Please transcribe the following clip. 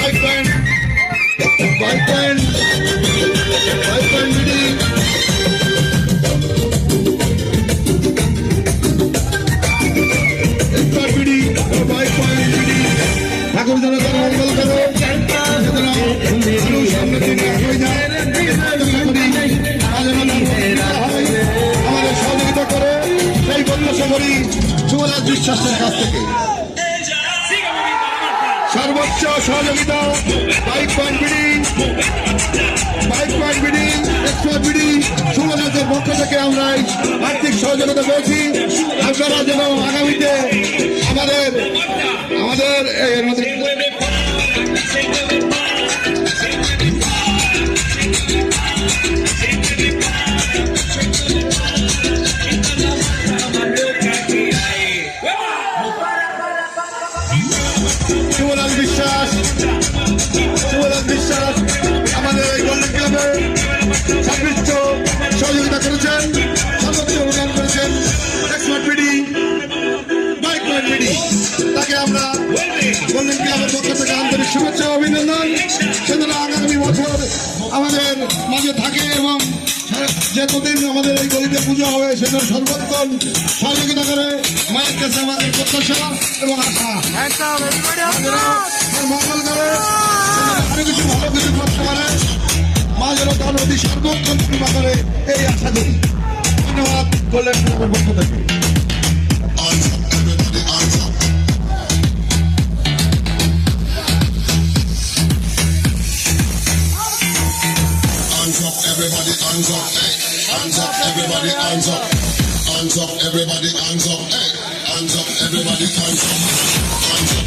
Bike point BD BD bike point BD ঠাকুর যেন তার মঙ্গল করো সামনে দিন হয়ে যায় আমাদের সহযোগিতা করে সেই প্রত্যাশা করি যুবরাজ বিশ্বাসের কাছ থেকে সর্বোচ্চ সহযোগিতা bike point BD expert BD যুবরাজের পক্ষ থেকে আমরা আর্থিক সহযোগিতা পেয়েছি। আপনারা যেন আগামীতে আমাদের এর মধ্যে যুবরাজ বিশ্বাস আমাদের এই গোল্ডেন ক্লাবে সর্বোচ্চ সহযোগিতা করেছেন, সর্বোচ্চ অনুদান করেছেন expert BD bike point BD. তাকে আমরা গোল্ডেন ক্লাবের পক্ষ থেকে আন্তরিক শুভেচ্ছা অভিনন্দন। সেজন্য আগামী বছর আমাদের মাঝে থাকে এবং যে কদিন আমাদের এই গলিতে পুজো হবে সেজন্য সর্বোত্তম সহযোগিতা করে মায়ের কাছে আমাদের প্রত্যাশা এবং আশা মঙ্গল করে আরো কিছু ভালো কিছু করতে পারে মা যেন তার অতি সর্বোত্তম কৃপা করে এই আশা করি। ধন্যবাদ গোল্ডেন ক্লাবের পক্ষ থেকে। Everybody hands up, hey. Hands up, everybody hands up. Hands up, everybody hands up, hey. Hands up, everybody hands up. Hands up.